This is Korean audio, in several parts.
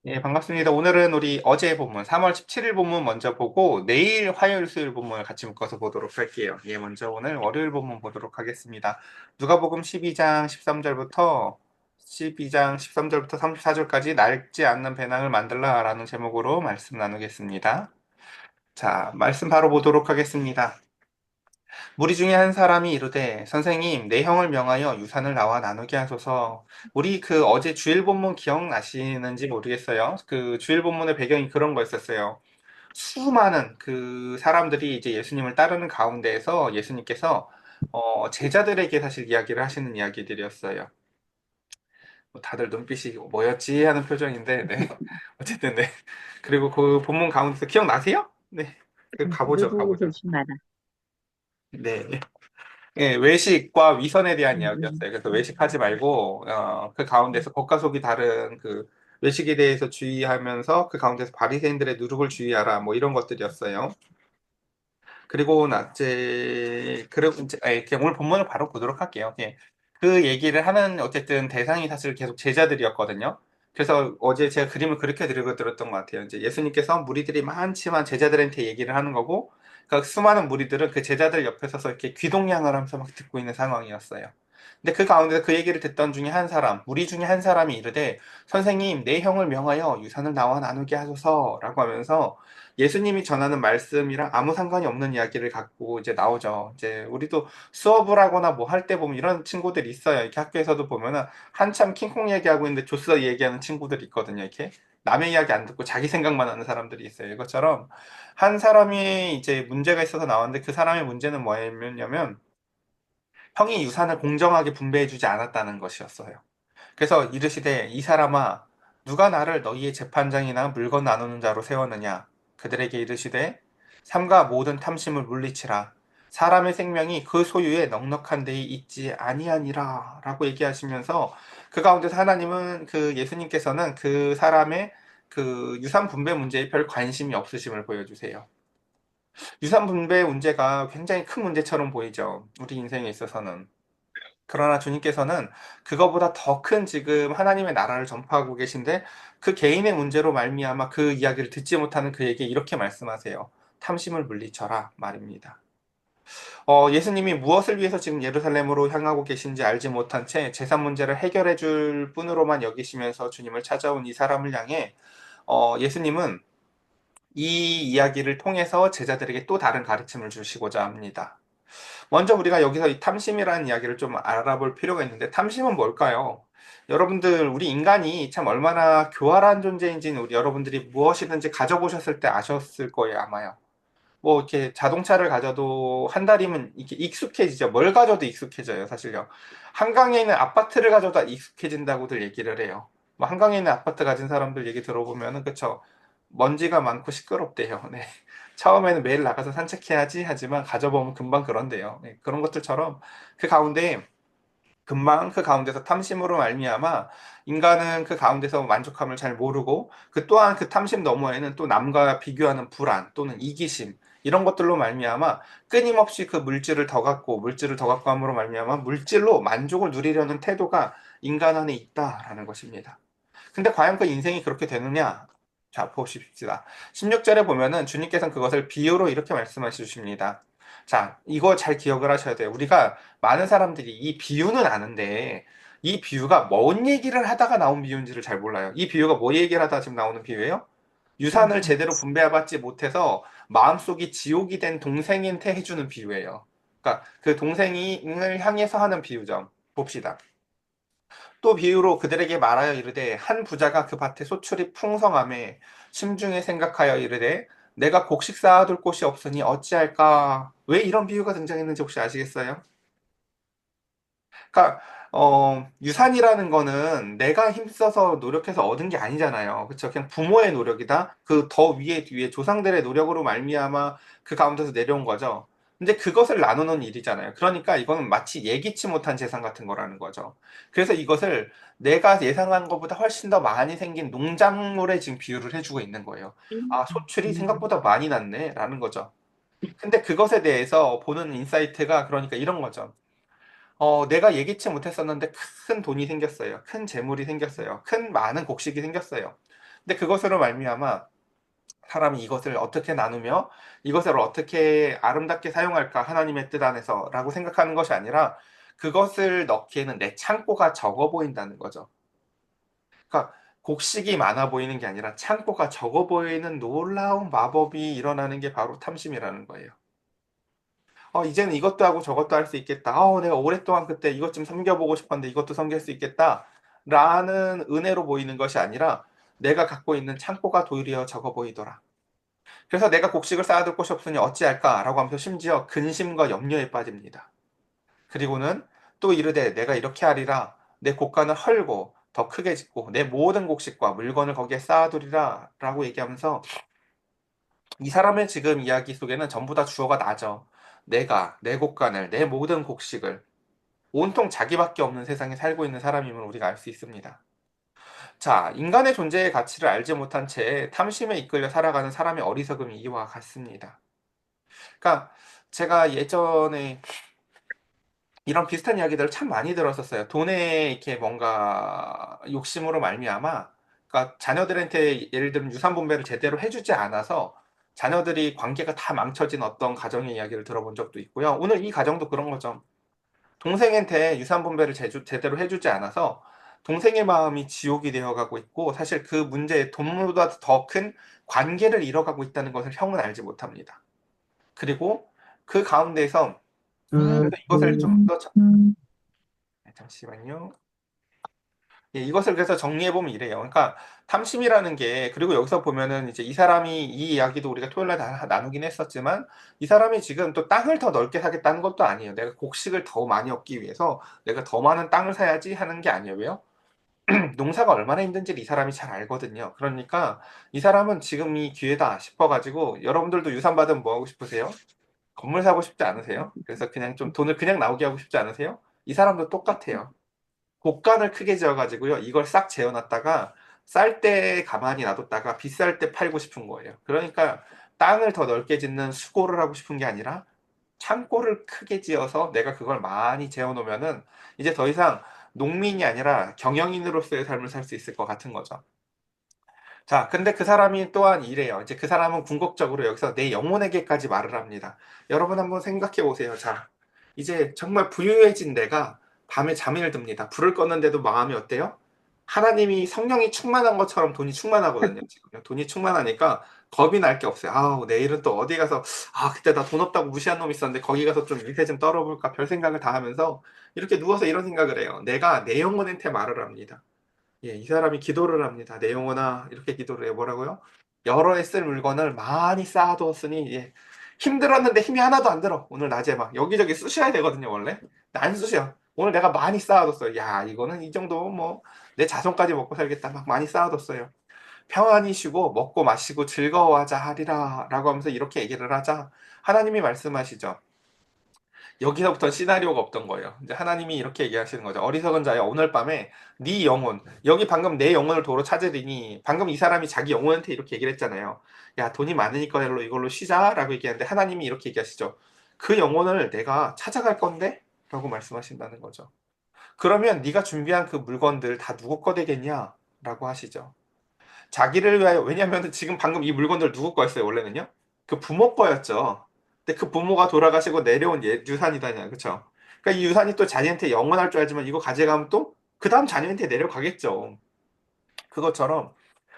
예, 반갑습니다. 오늘은 우리 어제 본문, 3월 17일 본문 먼저 보고 내일 화요일, 수요일 본문을 같이 묶어서 보도록 할게요. 예, 먼저 오늘 월요일 본문 보도록 하겠습니다. 누가복음 12장 13절부터 34절까지 낡지 않는 배낭을 만들라라는 제목으로 말씀 나누겠습니다. 자, 말씀 바로 보도록 하겠습니다. 무리 중에 한 사람이 이르되 선생님 내 형을 명하여 유산을 나와 나누게 하소서. 우리 그 어제 주일 본문 기억나시는지 모르겠어요. 그 주일 본문의 배경이 그런 거였었어요. 수많은 그 사람들이 이제 예수님을 따르는 가운데에서 예수님께서 제자들에게 사실 이야기를 하시는 이야기들이었어요. 뭐 다들 눈빛이 뭐였지 하는 표정인데, 네. 어쨌든, 네. 그리고 그 본문 가운데서 기억나세요? 네. 그 가보죠, 누구 가보죠. 조심하라. 네. 예, 외식과 위선에 대한 음, 음, 이야기였어요. 그래서 외식하지 말고 그 가운데서 겉과 속이 다른 그 외식에 대해서 주의하면서 그 가운데서 바리새인들의 누룩을 주의하라 뭐 이런 것들이었어요. 그리고 낮에 그리고 이제 그냥 오늘 본문을 바로 보도록 할게요. 예. 그 얘기를 하는 어쨌든 대상이 사실 계속 제자들이었거든요. 그래서 어제 제가 그림을 그렇게 그리고 들었던 것 같아요. 이제 예수님께서 무리들이 많지만 제자들한테 얘기를 하는 거고, 그 수많은 무리들은 그 제자들 옆에 서서 이렇게 귀동냥을 하면서 막 듣고 있는 상황이었어요. 근데 그 가운데 그 얘기를 듣던 중에 한 사람, 무리 중에 한 사람이 이르되, 선생님, 내 형을 명하여 유산을 나와 나누게 하소서라고 하면서 예수님이 전하는 말씀이랑 아무 상관이 없는 이야기를 갖고 이제 나오죠. 이제 우리도 수업을 하거나 뭐 할 때 보면 이런 친구들이 있어요. 이렇게 학교에서도 보면은 한참 킹콩 얘기하고 있는데 조스 얘기하는 친구들이 있거든요. 이렇게 남의 이야기 안 듣고 자기 생각만 하는 사람들이 있어요. 이것처럼 한 사람이 이제 문제가 있어서 나왔는데 그 사람의 문제는 뭐였냐면 형이 유산을 공정하게 분배해주지 않았다는 것이었어요. 그래서 이르시되 이 사람아 누가 나를 너희의 재판장이나 물건 나누는 자로 세웠느냐 그들에게 이르시되 삼가 모든 탐심을 물리치라 사람의 생명이 그 소유에 넉넉한 데에 있지 아니하니라 라고 얘기하시면서 그 가운데서 하나님은 그 예수님께서는 그 사람의 그 유산 분배 문제에 별 관심이 없으심을 보여주세요. 유산 분배 문제가 굉장히 큰 문제처럼 보이죠. 우리 인생에 있어서는. 그러나 주님께서는 그거보다 더 큰 지금 하나님의 나라를 전파하고 계신데 그 개인의 문제로 말미암아 그 이야기를 듣지 못하는 그에게 이렇게 말씀하세요. 탐심을 물리쳐라 말입니다. 예수님이 무엇을 위해서 지금 예루살렘으로 향하고 계신지 알지 못한 채 재산 문제를 해결해 줄 뿐으로만 여기시면서 주님을 찾아온 이 사람을 향해 예수님은 이 이야기를 통해서 제자들에게 또 다른 가르침을 주시고자 합니다. 먼저 우리가 여기서 이 탐심이라는 이야기를 좀 알아볼 필요가 있는데 탐심은 뭘까요? 여러분들 우리 인간이 참 얼마나 교활한 존재인지는 우리 여러분들이 무엇이든지 가져보셨을 때 아셨을 거예요 아마요. 뭐 이렇게 자동차를 가져도 한 달이면 이렇게 익숙해지죠. 뭘 가져도 익숙해져요 사실요. 한강에 있는 아파트를 가져도 익숙해진다고들 얘기를 해요. 뭐 한강에 있는 아파트 가진 사람들 얘기 들어보면은 그쵸, 먼지가 많고 시끄럽대요. 네. 처음에는 매일 나가서 산책해야지 하지만 가져보면 금방 그런데요. 네, 그런 것들처럼 그 가운데 금방 그 가운데서 탐심으로 말미암아 인간은 그 가운데서 만족함을 잘 모르고 그 또한 그 탐심 너머에는 또 남과 비교하는 불안 또는 이기심 이런 것들로 말미암아 끊임없이 그 물질을 더 갖고 함으로 말미암아 물질로 만족을 누리려는 태도가 인간 안에 있다라는 것입니다. 근데 과연 그 인생이 그렇게 되느냐? 자, 보십시다. 16절에 보면은 주님께서는 그것을 비유로 이렇게 말씀하시 주십니다. 자, 이거 잘 기억을 하셔야 돼요. 우리가 많은 사람들이 이 비유는 아는데 이 비유가 뭔 얘기를 하다가 나온 비유인지를 잘 몰라요. 이 비유가 뭐 얘기를 하다가 지금 나오는 비유예요? 유산을 제대로 분배받지 못해서 마음속이 지옥이 된 동생한테 해주는 비유예요. 그러니까 그 동생을 향해서 하는 비유죠. 봅시다. 또 비유로 그들에게 말하여 이르되 한 부자가 그 밭에 소출이 풍성함에 심중에 생각하여 이르되 내가 곡식 쌓아둘 곳이 없으니 어찌할까? 왜 이런 비유가 등장했는지 혹시 아시겠어요? 그러니까 유산이라는 거는 내가 힘써서 노력해서 얻은 게 아니잖아요. 그렇죠? 그냥 부모의 노력이다. 그 더 위에 뒤에 조상들의 노력으로 말미암아 그 가운데서 내려온 거죠. 근데 그것을 나누는 일이잖아요. 그러니까 이거는 마치 예기치 못한 재산 같은 거라는 거죠. 그래서 이것을 내가 예상한 것보다 훨씬 더 많이 생긴 농작물에 지금 비유를 해주고 있는 거예요. 아, 소출이 음, 생각보다 많이 났네라는 거죠. 근데 그것에 대해서 보는 인사이트가 그러니까 이런 거죠. 내가 예기치 못했었는데 큰 돈이 생겼어요. 큰 재물이 생겼어요. 큰 많은 곡식이 생겼어요. 근데 그것으로 말미암아 사람이 이것을 어떻게 나누며 이것을 어떻게 아름답게 사용할까 하나님의 뜻 안에서라고 생각하는 것이 아니라 그것을 넣기에는 내 창고가 적어 보인다는 거죠. 그러니까 곡식이 많아 보이는 게 아니라 창고가 적어 보이는 놀라운 마법이 일어나는 게 바로 탐심이라는 거예요. 이제는 이것도 하고 저것도 할 수 있겠다. 내가 오랫동안 그때 이것 좀 섬겨보고 싶었는데 이것도 섬길 수 있겠다. 라는 은혜로 보이는 것이 아니라 내가 갖고 있는 창고가 도리어 적어 보이더라. 그래서 내가 곡식을 쌓아둘 곳이 없으니 어찌할까? 라고 하면서 심지어 근심과 염려에 빠집니다. 그리고는 또 이르되 내가 이렇게 하리라. 내 곡간을 헐고 더 크게 짓고 내 모든 곡식과 물건을 거기에 쌓아두리라. 라고 얘기하면서 이 사람의 지금 이야기 속에는 전부 다 주어가 나죠. 내가 내 곡간을 내 모든 곡식을 온통 자기밖에 없는 세상에 살고 있는 사람임을 우리가 알 수 있습니다. 자, 인간의 존재의 가치를 알지 못한 채 탐심에 이끌려 살아가는 사람의 어리석음이 이와 같습니다. 그러니까 제가 예전에 이런 비슷한 이야기들을 참 많이 들었었어요. 돈에 이렇게 뭔가 욕심으로 말미암아, 그러니까 자녀들한테 예를 들면 유산 분배를 제대로 해주지 않아서 자녀들이 관계가 다 망쳐진 어떤 가정의 이야기를 들어본 적도 있고요. 오늘 이 가정도 그런 거죠. 동생한테 유산 분배를 제대로 해주지 않아서 동생의 마음이 지옥이 되어가고 있고 사실 그 문제에 돈보다 더 큰 관계를 잃어가고 있다는 것을 형은 알지 못합니다. 그리고 그 가운데서 그래서 이것을 좀 더 잠시만요. 예, 이것을 그래서 정리해보면 이래요. 그러니까 탐심이라는 게, 그리고 여기서 보면은 이제 이 사람이, 이 이야기도 우리가 토요일날 다 나누긴 했었지만, 이 사람이 지금 또 땅을 더 넓게 사겠다는 것도 아니에요. 내가 곡식을 더 많이 얻기 위해서 내가 더 많은 땅을 사야지 하는 게 아니에요. 왜요? 농사가 얼마나 힘든지를 이 사람이 잘 알거든요. 그러니까 이 사람은 지금 이 기회다 싶어가지고, 여러분들도 유산 받으면 뭐 하고 싶으세요? 건물 사고 싶지 않으세요? 그래서 그냥 좀 돈을 그냥 나오게 하고 싶지 않으세요? 이 사람도 똑같아요. 곡간을 크게 지어가지고요. 이걸 싹 재워놨다가 쌀 때 가만히 놔뒀다가 비쌀 때 팔고 싶은 거예요. 그러니까 땅을 더 넓게 짓는 수고를 하고 싶은 게 아니라 창고를 크게 지어서 내가 그걸 많이 재워놓으면은 이제 더 이상 농민이 아니라 경영인으로서의 삶을 살 수 있을 것 같은 거죠. 자, 근데 그 사람이 또한 이래요. 이제 그 사람은 궁극적으로 여기서 내 영혼에게까지 말을 합니다. 여러분 한번 생각해 보세요. 자, 이제 정말 부유해진 내가 밤에 잠을 듭니다. 불을 껐는데도 마음이 어때요? 하나님이 성령이 충만한 것처럼 돈이 충만하거든요. 지금 돈이 충만하니까 겁이 날 게 없어요. 아우, 내일은 또 어디 가서 그때 나 돈 없다고 무시한 놈 있었는데 거기 가서 좀 밑에 좀 떨어볼까 별 생각을 다 하면서 이렇게 누워서 이런 생각을 해요. 내가 내 영혼한테 말을 합니다. 예, 이 사람이 기도를 합니다. 내 영혼아, 이렇게 기도를 해요. 뭐라고요? 여러 해 쓸 물건을 많이 쌓아두었으니, 예, 힘들었는데 힘이 하나도 안 들어. 오늘 낮에 막 여기저기 쑤셔야 되거든요, 원래. 안 쑤셔. 오늘 내가 많이 쌓아뒀어요. 야, 이거는 이 정도 뭐, 내 자손까지 먹고 살겠다. 막 많이 쌓아뒀어요. 평안히 쉬고 먹고 마시고 즐거워하자 하리라. 라고 하면서 이렇게 얘기를 하자. 하나님이 말씀하시죠. 여기서부터 시나리오가 없던 거예요. 이제 하나님이 이렇게 얘기하시는 거죠. 어리석은 자야, 오늘 밤에 네 영혼, 여기 방금 내 영혼을 도로 찾으리니, 방금 이 사람이 자기 영혼한테 이렇게 얘기를 했잖아요. 야, 돈이 많으니까 이걸로 쉬자라고 얘기하는데 하나님이 이렇게 얘기하시죠. 그 영혼을 내가 찾아갈 건데? 라고 말씀하신다는 거죠. 그러면 네가 준비한 그 물건들 다 누구 거 되겠냐? 라고 하시죠. 자기를 위하여, 왜냐하면 지금 방금 이 물건들 누구 거였어요, 원래는요? 그 부모 거였죠. 근데 그 부모가 돌아가시고 내려온 유산이다냐, 그쵸? 그러니까 이 유산이 또 자녀한테 영원할 줄 알지만 이거 가져가면 또 그 다음 자녀한테 내려가겠죠. 그것처럼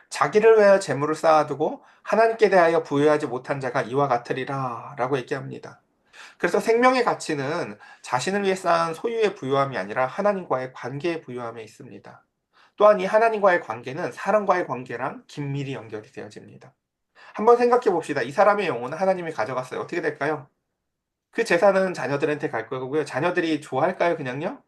자기를 위하여 재물을 쌓아두고 하나님께 대하여 부여하지 못한 자가 이와 같으리라 라고 얘기합니다. 그래서 생명의 가치는 자신을 위해 쌓은 소유의 부유함이 아니라 하나님과의 관계의 부유함에 있습니다. 또한 이 하나님과의 관계는 사람과의 관계랑 긴밀히 연결이 되어집니다. 한번 생각해 봅시다. 이 사람의 영혼은 하나님이 가져갔어요. 어떻게 될까요? 그 재산은 자녀들한테 갈 거고요. 자녀들이 좋아할까요, 그냥요?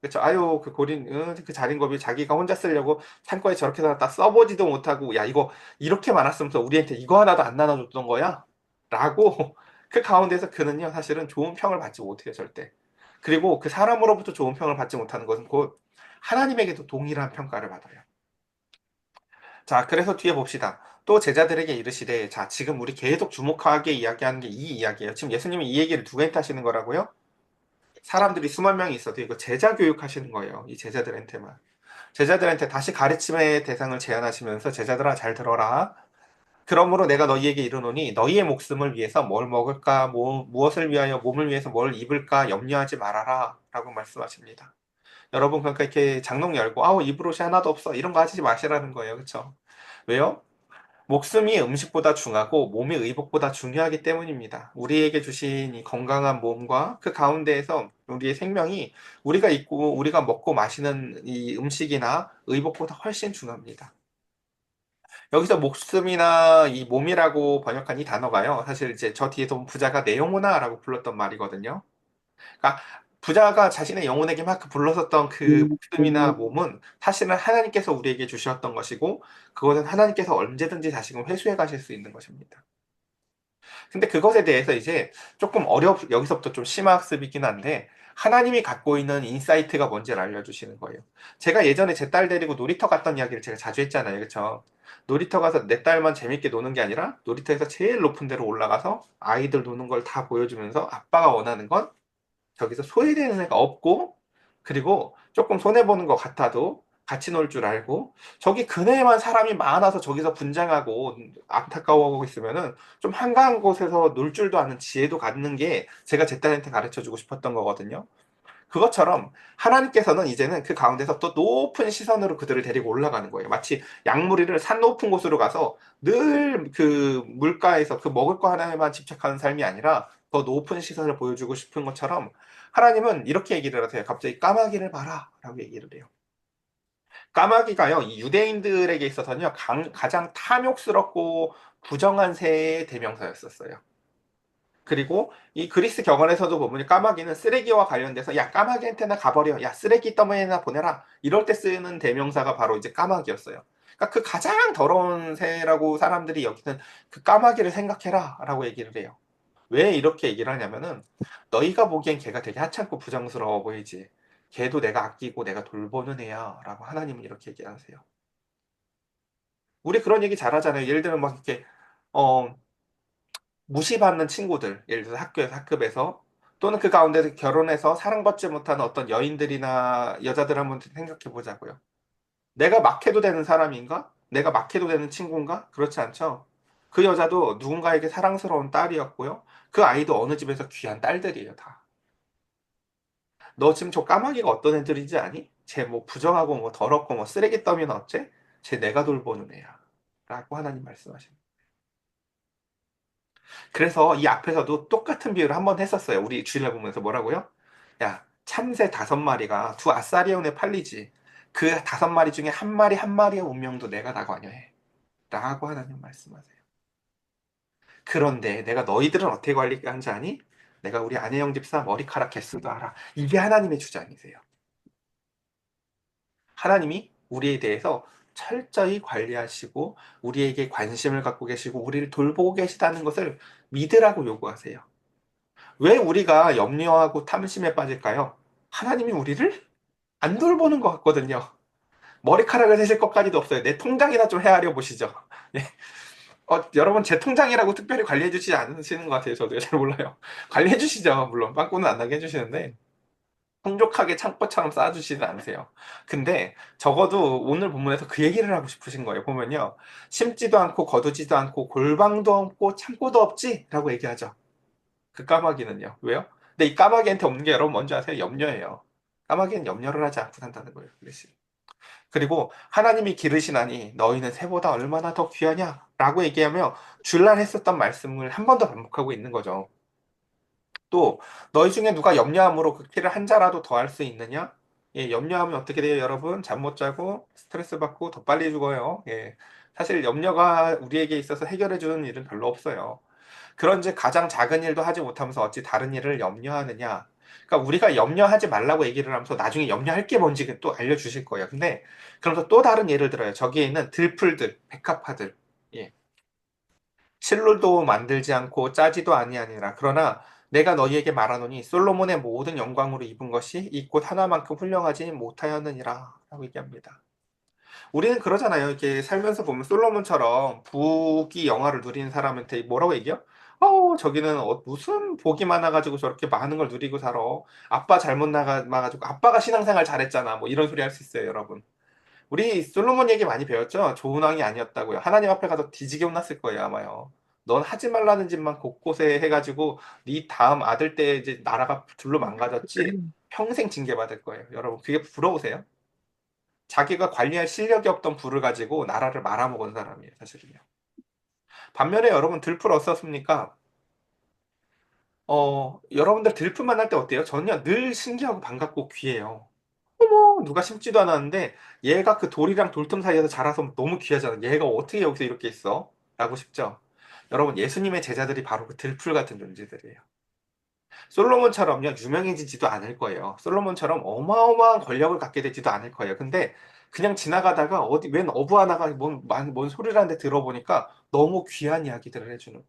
그렇죠. 아유, 그 고린, 그 자린고비 자기가 혼자 쓰려고 창고에 저렇게 놨다 써보지도 못하고, 야, 이거 이렇게 많았으면서 우리한테 이거 하나도 안 나눠줬던 거야? 라고 그 가운데서 그는요, 사실은 좋은 평을 받지 못해요, 절대. 그리고 그 사람으로부터 좋은 평을 받지 못하는 것은 곧 하나님에게도 동일한 평가를 받아요. 자, 그래서 뒤에 봅시다. 또 제자들에게 이르시되, 자, 지금 우리 계속 주목하게 이야기하는 게 이 이야기예요. 지금 예수님이 이 얘기를 누구한테 하시는 거라고요? 사람들이 수만 명이 있어도 이거 제자 교육하시는 거예요. 이 제자들한테만. 제자들한테 다시 가르침의 대상을 제안하시면서 제자들아 잘 들어라. 그러므로 내가 너희에게 이르노니 너희의 목숨을 위해서 뭘 먹을까, 무엇을 위하여 몸을 위해서 뭘 입을까 염려하지 말아라. 라고 말씀하십니다. 여러분, 그러니까 이렇게 장롱 열고, 아우, 입을 옷이 하나도 없어. 이런 거 하지 마시라는 거예요. 그쵸? 왜요? 목숨이 음식보다 중하고 몸이 의복보다 중요하기 때문입니다. 우리에게 주신 이 건강한 몸과 그 가운데에서 우리의 생명이 우리가 입고 우리가 먹고 마시는 이 음식이나 의복보다 훨씬 중요합니다. 여기서 목숨이나 이 몸이라고 번역한 이 단어가요. 사실 이제 저 뒤에서 본 부자가 내 영혼아라고 불렀던 말이거든요. 그러니까 부자가 자신의 영혼에게 막 불렀었던 그 목숨이나 몸은 사실은 하나님께서 우리에게 주셨던 것이고 그것은 하나님께서 언제든지 다시금 회수해 가실 수 있는 것입니다. 근데 그것에 대해서 이제 조금 여기서부터 좀 심화학습이긴 한데 하나님이 갖고 있는 인사이트가 뭔지를 알려주시는 거예요. 제가 예전에 제 딸 데리고 놀이터 갔던 이야기를 제가 자주 했잖아요. 그렇죠? 놀이터 가서 내 딸만 재밌게 노는 게 아니라 놀이터에서 제일 높은 데로 올라가서 아이들 노는 걸 다 보여주면서 아빠가 원하는 건 저기서 소외되는 애가 없고 그리고 조금 손해보는 것 같아도 같이 놀 줄 알고 저기 그네만 사람이 많아서 저기서 분장하고 안타까워하고 있으면은 좀 한가한 곳에서 놀 줄도 아는 지혜도 갖는 게 제가 제 딸한테 가르쳐 주고 싶었던 거거든요. 그것처럼 하나님께서는 이제는 그 가운데서 또 높은 시선으로 그들을 데리고 올라가는 거예요. 마치 양무리를 산 높은 곳으로 가서 늘 그 물가에서 그 먹을 거 하나에만 집착하는 삶이 아니라 더 높은 시선을 보여주고 싶은 것처럼 하나님은 이렇게 얘기를 하세요. 갑자기 까마귀를 봐라 라고 얘기를 해요. 까마귀가요, 이 유대인들에게 있어서는요, 가장 탐욕스럽고 부정한 새의 대명사였었어요. 그리고 이 그리스 격언에서도 보면 까마귀는 쓰레기와 관련돼서 야 까마귀한테나 가버려 야 쓰레기 더미에나 보내라 이럴 때 쓰는 대명사가 바로 이제 까마귀였어요. 그러니까 그 가장 더러운 새라고 사람들이 여기는 그 까마귀를 생각해라 라고 얘기를 해요. 왜 이렇게 얘기를 하냐면은 너희가 보기엔 걔가 되게 하찮고 부정스러워 보이지 걔도 내가 아끼고 내가 돌보는 애야 라고 하나님은 이렇게 얘기하세요. 우리 그런 얘기 잘하잖아요. 예를 들면 막 이렇게 어 무시받는 친구들, 예를 들어서 학교에서 학급에서 또는 그 가운데서 결혼해서 사랑받지 못하는 어떤 여인들이나 여자들 한번 생각해 보자고요. 내가 막 해도 되는 사람인가? 내가 막 해도 되는 친구인가? 그렇지 않죠? 그 여자도 누군가에게 사랑스러운 딸이었고요. 그 아이도 어느 집에서 귀한 딸들이에요, 다. 너 지금 저 까마귀가 어떤 애들인지 아니? 쟤 뭐 부정하고 뭐 더럽고 뭐 쓰레기 더미는 어째? 쟤 내가 돌보는 애야. 라고 하나님 말씀하십니다. 그래서 이 앞에서도 똑같은 비유를 한 번 했었어요. 우리 주일날 보면서 뭐라고요? 야, 참새 5마리가 두 아사리온에 팔리지. 그 5마리 중에 한 마리 한 마리의 운명도 내가 다 관여해. 라고 하나님 말씀하세요. 그런데 내가 너희들은 어떻게 관리하는지 아니? 내가 우리 안혜영 집사 머리카락 개수도 알아. 이게 하나님의 주장이세요. 하나님이 우리에 대해서 철저히 관리하시고 우리에게 관심을 갖고 계시고 우리를 돌보고 계시다는 것을 믿으라고 요구하세요. 왜 우리가 염려하고 탐심에 빠질까요? 하나님이 우리를 안 돌보는 것 같거든요. 머리카락을 세실 것까지도 없어요. 내 통장이나 좀 헤아려 보시죠. 예. 여러분, 제 통장이라고 특별히 관리해 주시지 않으시는 것 같아요. 저도 잘 몰라요. 관리해 주시죠. 물론, 빵꾸는 안 나게 해주시는데, 풍족하게 창고처럼 쌓아주시진 않으세요. 근데 적어도 오늘 본문에서 그 얘기를 하고 싶으신 거예요. 보면요. 심지도 않고 거두지도 않고 골방도 없고 창고도 없지? 라고 얘기하죠. 그 까마귀는요. 왜요? 근데 이 까마귀한테 없는 게 여러분 뭔지 아세요? 염려예요. 까마귀는 염려를 하지 않고 산다는 거예요. 그리고 하나님이 기르시나니 너희는 새보다 얼마나 더 귀하냐? 라고 얘기하며 줄날 했었던 말씀을 한 번 더 반복하고 있는 거죠. 또 너희 중에 누가 염려함으로 그 키를 한 자라도 더할 수 있느냐? 예, 염려하면 어떻게 돼요, 여러분? 잠 못 자고 스트레스 받고 더 빨리 죽어요. 예. 사실 염려가 우리에게 있어서 해결해 주는 일은 별로 없어요. 그런즉 가장 작은 일도 하지 못하면서 어찌 다른 일을 염려하느냐? 그러니까 우리가 염려하지 말라고 얘기를 하면서 나중에 염려할 게 뭔지 또 알려주실 거예요. 근데 그러면서 또 다른 예를 들어요. 저기에 있는 들풀들, 백합화들, 예. 실로도 만들지 않고 짜지도 아니하니라. 그러나 내가 너희에게 말하노니 솔로몬의 모든 영광으로 입은 것이 이 꽃 하나만큼 훌륭하지 못하였느니라. 라고 얘기합니다. 우리는 그러잖아요. 이렇게 살면서 보면 솔로몬처럼 부귀 영화를 누리는 사람한테 뭐라고 얘기해요? 저기는 무슨 복이 많아가지고 저렇게 많은 걸 누리고 살아. 아빠 잘못 나가가지고 아빠가 신앙생활 잘했잖아. 뭐 이런 소리 할 수 있어요, 여러분. 우리 솔로몬 얘기 많이 배웠죠? 좋은 왕이 아니었다고요. 하나님 앞에 가서 뒤지게 혼났을 거예요, 아마요. 넌 하지 말라는 짓만 곳곳에 해가지고 네 다음 아들 때 이제 나라가 둘로 망가졌지 평생 징계받을 거예요. 여러분, 그게 부러우세요? 자기가 관리할 실력이 없던 부를 가지고 나라를 말아먹은 사람이에요, 사실은요. 반면에 여러분 들풀 어떻습니까? 여러분들 들풀 만날 때 어때요? 저는요, 늘 신기하고 반갑고 귀해요. 어머, 누가 심지도 않았는데 얘가 그 돌이랑 돌틈 사이에서 자라서 너무 귀하잖아. 얘가 어떻게 여기서 이렇게 있어? 라고 싶죠? 여러분, 예수님의 제자들이 바로 그 들풀 같은 존재들이에요. 솔로몬처럼요, 유명해지지도 않을 거예요. 솔로몬처럼 어마어마한 권력을 갖게 되지도 않을 거예요. 근데 그냥 지나가다가 어디 웬 어부 하나가 뭔 소리를 하는데 들어보니까 너무 귀한 이야기들을 해주는.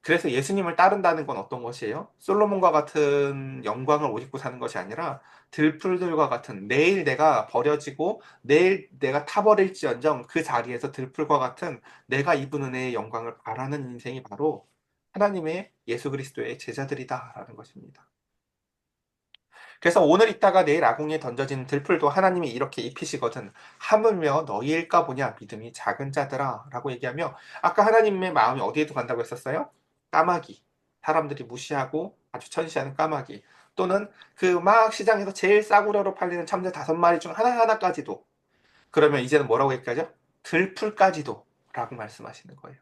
그래서 예수님을 따른다는 건 어떤 것이에요? 솔로몬과 같은 영광을 옷 입고 사는 것이 아니라 들풀들과 같은 내일 내가 버려지고 내일 내가 타버릴지언정 그 자리에서 들풀과 같은 내가 입은 은혜의 영광을 바라는 인생이 바로 하나님의 예수 그리스도의 제자들이다라는 것입니다. 그래서 오늘 있다가 내일 아궁이에 던져진 들풀도 하나님이 이렇게 입히시거든. 하물며 너희일까 보냐 믿음이 작은 자들아 라고 얘기하며 아까 하나님의 마음이 어디에도 간다고 했었어요? 까마귀. 사람들이 무시하고 아주 천시하는 까마귀. 또는 그 막 시장에서 제일 싸구려로 팔리는 참새 5마리 중 하나하나까지도. 그러면 이제는 뭐라고 얘기하죠? 들풀까지도 라고 말씀하시는 거예요.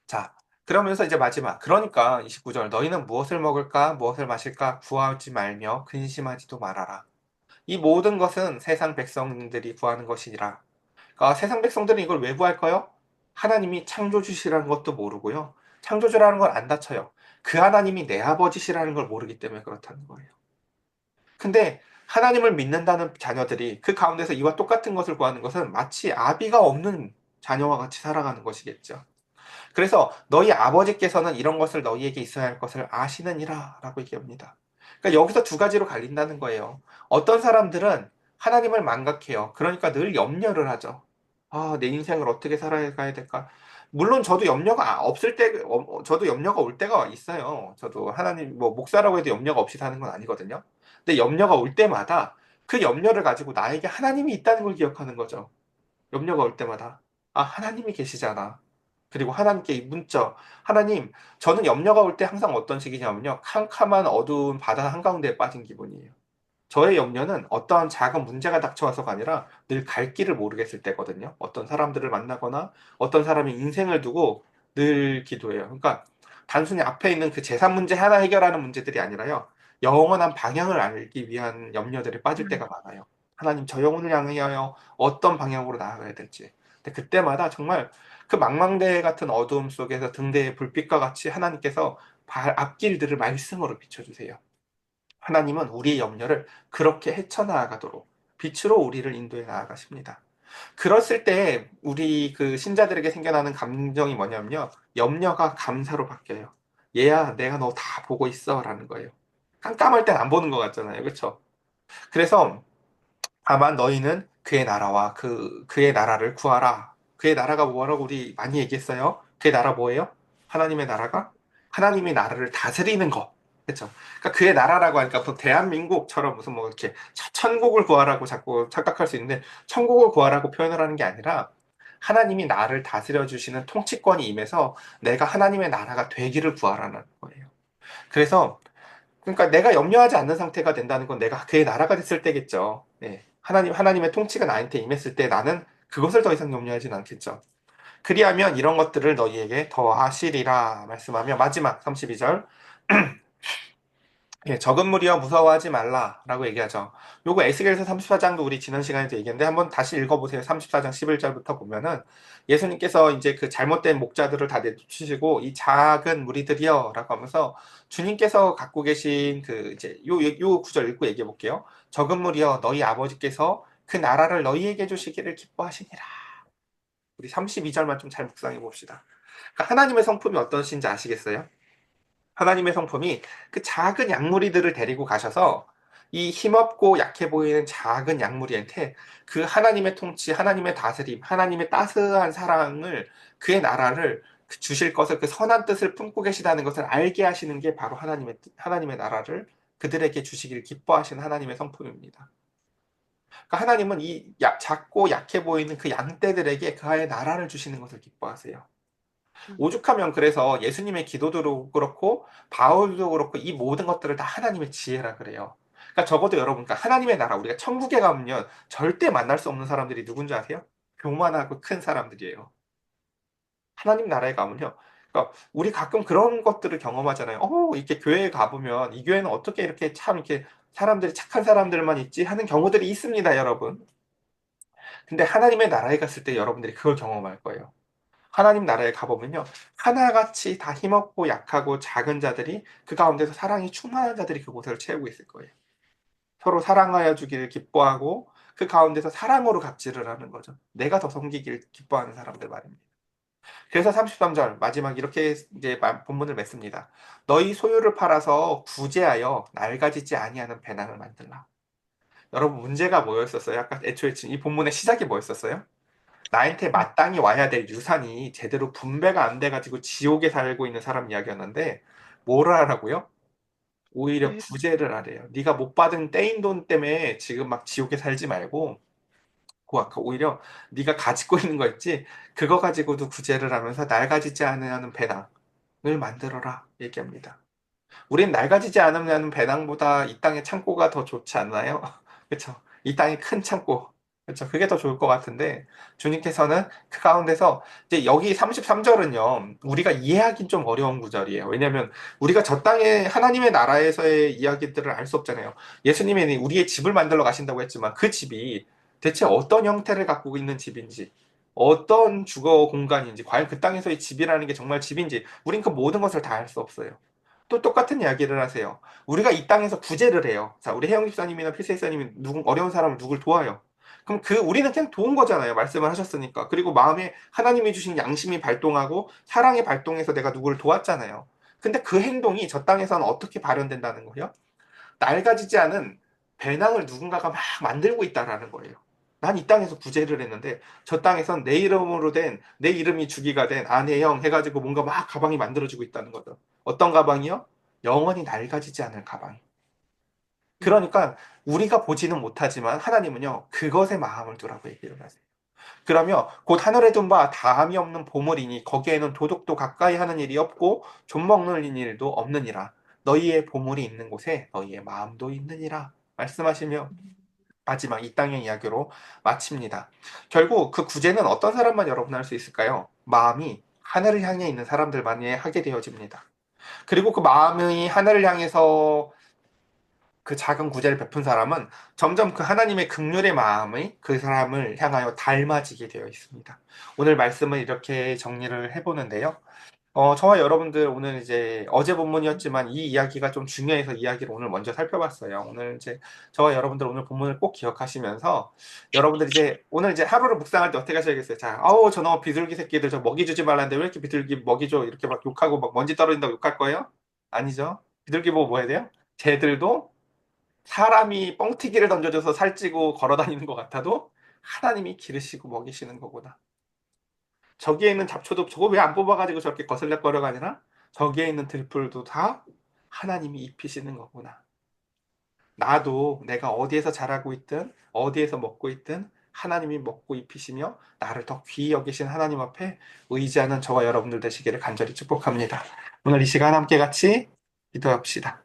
자, 그러면서 이제 마지막. 그러니까 29절. 너희는 무엇을 먹을까, 무엇을 마실까 구하지 말며 근심하지도 말아라. 이 모든 것은 세상 백성들이 구하는 것이니라. 그러니까 세상 백성들은 이걸 왜 구할까요? 하나님이 창조주시라는 것도 모르고요. 창조주라는 걸 안 다쳐요. 그 하나님이 내 아버지시라는 걸 모르기 때문에 그렇다는 거예요. 근데 하나님을 믿는다는 자녀들이 그 가운데서 이와 똑같은 것을 구하는 것은 마치 아비가 없는 자녀와 같이 살아가는 것이겠죠. 그래서 너희 아버지께서는 이런 것을 너희에게 있어야 할 것을 아시느니라 라고 얘기합니다. 그러니까 여기서 두 가지로 갈린다는 거예요. 어떤 사람들은 하나님을 망각해요. 그러니까 늘 염려를 하죠. 아, 내 인생을 어떻게 살아가야 될까? 물론 저도 염려가 없을 때, 저도 염려가 올 때가 있어요. 저도 하나님, 뭐, 목사라고 해도 염려가 없이 사는 건 아니거든요. 근데 염려가 올 때마다 그 염려를 가지고 나에게 하나님이 있다는 걸 기억하는 거죠. 염려가 올 때마다 아 하나님이 계시잖아. 그리고 하나님께 이 문자 하나님 저는 염려가 올 때 항상 어떤 식이냐면요 캄캄한 어두운 바다 한가운데에 빠진 기분이에요. 저의 염려는 어떠한 작은 문제가 닥쳐와서가 아니라 늘 갈 길을 모르겠을 때거든요. 어떤 사람들을 만나거나 어떤 사람의 인생을 두고 늘 기도해요. 그러니까 단순히 앞에 있는 그 재산 문제 하나 해결하는 문제들이 아니라요. 영원한 방향을 알기 위한 염려들이 빠질 때가 많아요. 하나님 저 영혼을 향하여 어떤 방향으로 나아가야 될지. 근데 그때마다 정말 그 망망대해 같은 어두움 속에서 등대의 불빛과 같이 하나님께서 앞길들을 말씀으로 비춰주세요. 하나님은 우리의 염려를 그렇게 헤쳐나가도록 빛으로 우리를 인도해 나아가십니다. 그랬을 때 우리 그 신자들에게 생겨나는 감정이 뭐냐면요. 염려가 감사로 바뀌어요. 얘야, 내가 너 다 보고 있어. 라는 거예요. 깜깜할 땐 안 보는 것 같잖아요. 그렇죠? 그래서 다만 너희는 그의 나라와 그의 나라를 구하라. 그의 나라가 뭐라고 우리 많이 얘기했어요. 그의 나라 뭐예요? 하나님의 나라가 하나님의 나라를 다스리는 것. 그렇죠? 그러니까 그의 나라라고 하니까 보통 대한민국처럼 무슨 뭐 이렇게 천국을 구하라고 자꾸 착각할 수 있는데 천국을 구하라고 표현을 하는 게 아니라 하나님이 나를 다스려 주시는 통치권이 임해서 내가 하나님의 나라가 되기를 구하라는 거예요. 그래서 그러니까 내가 염려하지 않는 상태가 된다는 건 내가 그의 나라가 됐을 때겠죠. 네. 하나님의 통치가 나한테 임했을 때 나는 그것을 더 이상 염려하지는 않겠죠. 그리하면 이런 것들을 너희에게 더하시리라 말씀하며 마지막 32절 예, 적은 무리여 무서워하지 말라라고 얘기하죠. 요거 에스겔서 34장도 우리 지난 시간에도 얘기했는데 한번 다시 읽어보세요. 34장 11절부터 보면은 예수님께서 이제 그 잘못된 목자들을 다 내쫓으시고 이 작은 무리들이여라고 하면서 주님께서 갖고 계신 그 이제 요 구절 읽고 얘기해 볼게요. 적은 무리여 너희 아버지께서 그 나라를 너희에게 주시기를 기뻐하시니라. 우리 32절만 좀 잘 묵상해 봅시다. 그러니까 하나님의 성품이 어떤 신지 아시겠어요? 하나님의 성품이 그 작은 양무리들을 데리고 가셔서 이 힘없고 약해 보이는 작은 양무리한테 그 하나님의 통치, 하나님의 다스림, 하나님의 따스한 사랑을 그의 나라를 주실 것을 그 선한 뜻을 품고 계시다는 것을 알게 하시는 게 바로 하나님의 나라를 그들에게 주시기를 기뻐하시는 하나님의 성품입니다. 그러니까 하나님은 작고 약해 보이는 그 양떼들에게 그의 나라를 주시는 것을 기뻐하세요. 오죽하면 그래서 예수님의 기도도 그렇고 바울도 그렇고 이 모든 것들을 다 하나님의 지혜라 그래요. 그러니까 적어도 여러분, 그러니까 하나님의 나라, 우리가 천국에 가면요 절대 만날 수 없는 사람들이 누군지 아세요? 교만하고 큰 사람들이에요. 하나님 나라에 가면요. 그러니까 우리 가끔 그런 것들을 경험하잖아요. 이렇게 교회에 가보면 이 교회는 어떻게 이렇게 참 이렇게 사람들이 착한 사람들만 있지 하는 경우들이 있습니다, 여러분. 근데 하나님의 나라에 갔을 때 여러분들이 그걸 경험할 거예요. 하나님 나라에 가보면요. 하나같이 다 힘없고 약하고 작은 자들이 그 가운데서 사랑이 충만한 자들이 그곳을 채우고 있을 거예요. 서로 사랑하여 주기를 기뻐하고 그 가운데서 사랑으로 갑질을 하는 거죠. 내가 더 섬기길 기뻐하는 사람들 말입니다. 그래서 33절 마지막 이렇게 이제 본문을 맺습니다. 너희 소유를 팔아서 구제하여 낡아지지 아니하는 배낭을 만들라. 여러분 문제가 뭐였었어요? 아까 애초에 지금 이 본문의 시작이 뭐였었어요? 나한테 마땅히 와야 될 유산이 제대로 분배가 안 돼가지고 지옥에 살고 있는 사람 이야기였는데 뭐를 하라고요? 오히려 네. 구제를 하래요. 네가 못 받은 떼인 돈 때문에 지금 막 지옥에 살지 말고 오히려 네가 가지고 있는 거 있지? 그거 가지고도 구제를 하면서 낡아지지 않는 배낭을 만들어라 얘기합니다. 우린 낡아지지 않으면 배낭보다 이 땅의 창고가 더 좋지 않나요? 그렇죠? 이 땅이 큰 창고. 그렇죠? 그게 더 좋을 것 같은데 주님께서는 그 가운데서 이제 여기 33절은요. 우리가 이해하기 좀 어려운 구절이에요. 왜냐하면 우리가 저 땅에 하나님의 나라에서의 이야기들을 알 수 없잖아요. 예수님이 우리의 집을 만들러 가신다고 했지만 그 집이 대체 어떤 형태를 갖고 있는 집인지 어떤 주거 공간인지 과연 그 땅에서의 집이라는 게 정말 집인지 우린 그 모든 것을 다 알 수 없어요. 또 똑같은 이야기를 하세요. 우리가 이 땅에서 구제를 해요. 자, 우리 혜영 집사님이나 필세 집사님이 어려운 사람을 누굴 도와요. 그럼 우리는 그냥 도운 거잖아요. 말씀을 하셨으니까. 그리고 마음에 하나님이 주신 양심이 발동하고 사랑이 발동해서 내가 누구를 도왔잖아요. 근데 그 행동이 저 땅에서는 어떻게 발현된다는 거예요? 낡아지지 않은 배낭을 누군가가 막 만들고 있다라는 거예요. 난 이 땅에서 구제를 했는데 저 땅에선 내 이름으로 된 내 이름이 주기가 된 아내형 해가지고 뭔가 막 가방이 만들어지고 있다는 거죠. 어떤 가방이요? 영원히 낡아지지 않을 가방. 그러니까 우리가 보지는 못하지만 하나님은요 그것에 마음을 두라고 얘기를 하세요. 그러면 곧 하늘에 둔 바 다함이 없는 보물이니 거기에는 도둑도 가까이 하는 일이 없고 좀먹는 일도 없느니라. 너희의 보물이 있는 곳에 너희의 마음도 있느니라. 말씀하시며 마지막 이 땅의 이야기로 마칩니다. 결국 그 구제는 어떤 사람만 여러분 할 수 있을까요? 마음이 하늘을 향해 있는 사람들만이 하게 되어집니다. 그리고 그 마음이 하늘을 향해서 그 작은 구제를 베푼 사람은 점점 그 하나님의 긍휼의 마음이 그 사람을 향하여 닮아지게 되어 있습니다. 오늘 말씀을 이렇게 정리를 해보는데요. 저와 여러분들 오늘 이제 어제 본문이었지만 이 이야기가 좀 중요해서 이야기를 오늘 먼저 살펴봤어요. 오늘 이제 저와 여러분들 오늘 본문을 꼭 기억하시면서 여러분들 이제 오늘 이제 하루를 묵상할 때 어떻게 하셔야겠어요? 자, 저놈 비둘기 새끼들 저 먹이 주지 말라는데 왜 이렇게 비둘기 먹이 줘? 이렇게 막 욕하고 막 먼지 떨어진다고 욕할 거예요? 아니죠. 비둘기 보고 뭐 해야 돼요? 쟤들도 사람이 뻥튀기를 던져줘서 살찌고 걸어 다니는 것 같아도 하나님이 기르시고 먹이시는 거구나. 저기에 있는 잡초도 저거 왜 안 뽑아가지고 저렇게 거슬려거려가 아니라 저기에 있는 들풀도 다 하나님이 입히시는 거구나. 나도 내가 어디에서 자라고 있든 어디에서 먹고 있든 하나님이 먹고 입히시며 나를 더 귀히 여기신 하나님 앞에 의지하는 저와 여러분들 되시기를 간절히 축복합니다. 오늘 이 시간 함께 같이 기도합시다.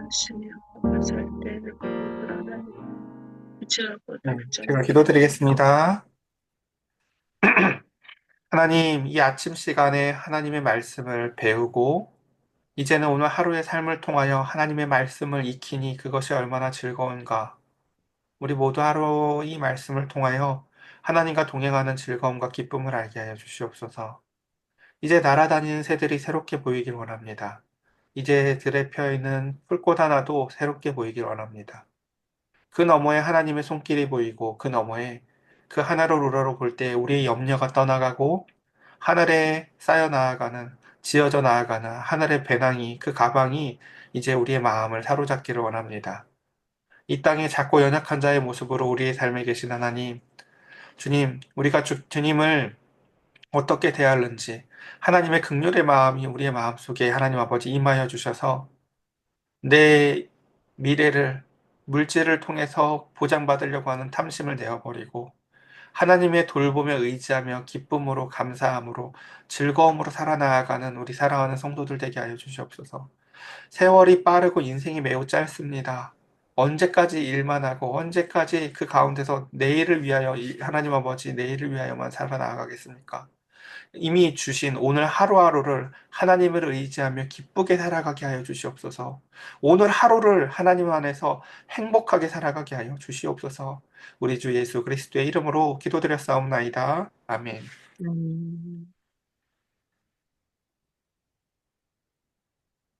하시며 살 때를 거룩을 하나님 구체하고 네, 제가 적절하게 하시며 기도드리겠습니다. 하나님, 이 아침 시간에 하나님의 말씀을 배우고, 이제는 오늘 하루의 삶을 통하여 하나님의 말씀을 익히니 그것이 얼마나 즐거운가. 우리 모두 하루 이 말씀을 통하여 하나님과 동행하는 즐거움과 기쁨을 알게 하여 주시옵소서. 이제 날아다니는 새들이 새롭게 보이길 원합니다. 이제 들에 펴 있는 풀꽃 하나도 새롭게 보이길 원합니다. 그 너머에 하나님의 손길이 보이고 그 너머에 그 하나로 우러러 볼 때 우리의 염려가 떠나가고 하늘에 쌓여 나아가는 지어져 나아가는 하늘의 배낭이 그 가방이 이제 우리의 마음을 사로잡기를 원합니다. 이 땅에 작고 연약한 자의 모습으로 우리의 삶에 계신 하나님, 주님, 우리가 주님을 어떻게 대하는지 하나님의 극률의 마음이 우리의 마음속에 하나님 아버지 임하여 주셔서 내 미래를 물질을 통해서 보장받으려고 하는 탐심을 내어버리고 하나님의 돌봄에 의지하며 기쁨으로 감사함으로 즐거움으로 살아나가는 우리 사랑하는 성도들 되게 하여 주시옵소서. 세월이 빠르고 인생이 매우 짧습니다. 언제까지 일만 하고 언제까지 그 가운데서 내일을 위하여 하나님 아버지 내일을 위하여만 살아나가겠습니까? 이미 주신 오늘 하루하루를 하나님을 의지하며 기쁘게 살아가게 하여 주시옵소서. 오늘 하루를 하나님 안에서 행복하게 살아가게 하여 주시옵소서. 우리 주 예수 그리스도의 이름으로 기도드렸사옵나이다. 아멘. 음.